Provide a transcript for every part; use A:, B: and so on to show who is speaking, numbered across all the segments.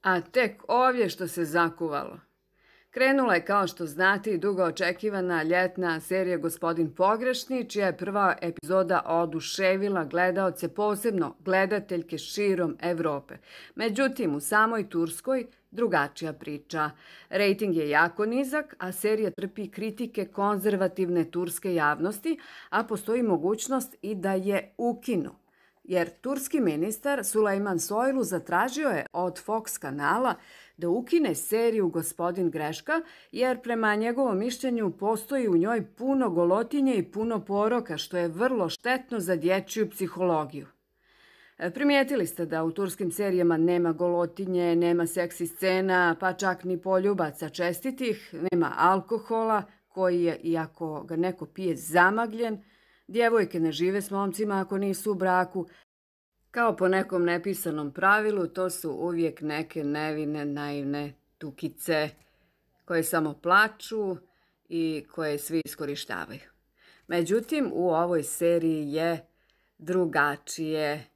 A: A tek ovdje što se zakuvalo. Krenula je, kao što znate, i dugo očekivana ljetna serija Gospodin Pogrešni, čija je prva epizoda oduševila gledaoce, posebno gledateljke širom Evrope. Međutim, u samoj Turskoj drugačija priča. Rejting je jako nizak, a serija trpi kritike konzervativne turske javnosti, a postoji mogućnost i da je ukinu. Jer turski ministar Sulejman Soylu zatražio je od Fox kanala da ukine seriju Gospodin Greška, jer prema njegovom mišljenju postoji u njoj puno golotinje i puno poroka, što je vrlo štetno za dječju psihologiju. Primijetili ste da u turskim serijama nema golotinje, nema seksi scena, pa čak ni poljubaca čestitih, nema alkohola, koji je, iako ga neko pije, zamagljen. Djevojke ne žive s momcima ako nisu u braku. Kao po nekom nepisanom pravilu, to su uvijek neke nevine, naivne tukice koje samo plaču i koje svi iskorištavaju. Međutim, u ovoj seriji je drugačije.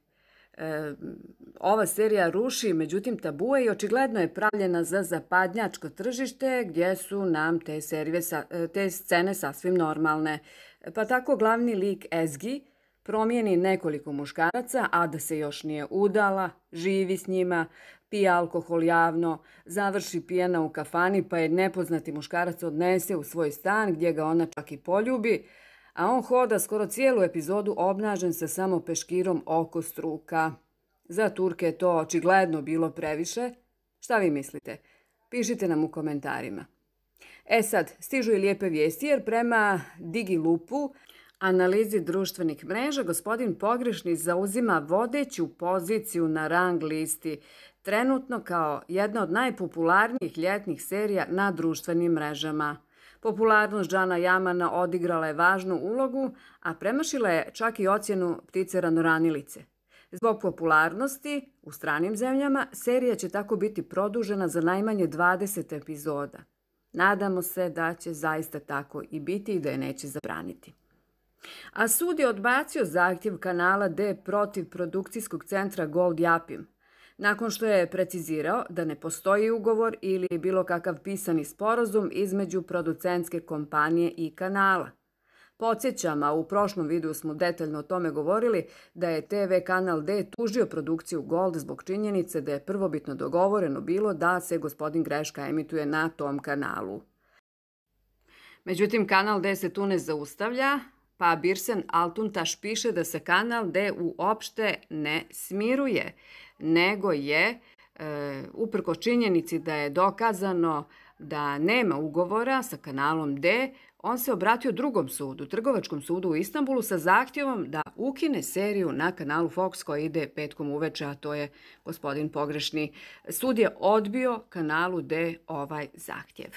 A: Ova serija ruši, međutim, tabue i očigledno je pravljena za zapadnjačko tržište, gdje su nam te scene sasvim normalne. Pa tako glavni lik Ezgi promijeni nekoliko muškaraca, a da se još nije udala, živi s njima, pije alkohol javno, završi pijana u kafani, pa je nepoznati muškarac odnese u svoj stan gdje ga ona čak i poljubi, a on hoda skoro cijelu epizodu obnažen sa samo peškirom oko struka. Za Turke je to očigledno bilo previše. Šta vi mislite? Pišite nam u komentarima. Sad, stižu i lijepe vijesti, jer prema Digilupu, analizi društvenih mreža, Gospodin Pogrešni zauzima vodeću poziciju na rang listi, trenutno kao jedna od najpopularnijih ljetnih serija na društvenim mrežama. Popularnost Džana Jamana odigrala je važnu ulogu, a premašila je čak i ocjenu Ptice ranoranilice. Zbog popularnosti u stranim zemljama, serija će tako biti produžena za najmanje 20 epizoda. Nadamo se da će zaista tako i biti i da je neće zabraniti. A sud je odbacio zahtjev kanala D protiv produkcijskog centra Gold Yapim, nakon što je precizirao da ne postoji ugovor ili bilo kakav pisani sporazum između producentske kompanije i kanala. Podsjećam, a u prošlom videu smo detaljno o tome govorili, da je TV kanal D tužio produkciju Gold zbog činjenice da je prvobitno dogovoreno bilo da se Gospodin Greška emituje na tom kanalu. Međutim, kanal D se tu ne zaustavlja, pa Birsen Altuntaš piše da se kanal D uopšte ne smiruje, nego je, uprko činjenici da je dokazano da nema ugovora sa kanalom D, on se obratio drugom sudu, Trgovačkom sudu u Istanbulu, sa zahtjevom da ukine seriju na kanalu Fox koja ide petkom uveče, a to je Gospodin Pogrešni. Sud je odbio kanalu D ovaj zahtjev.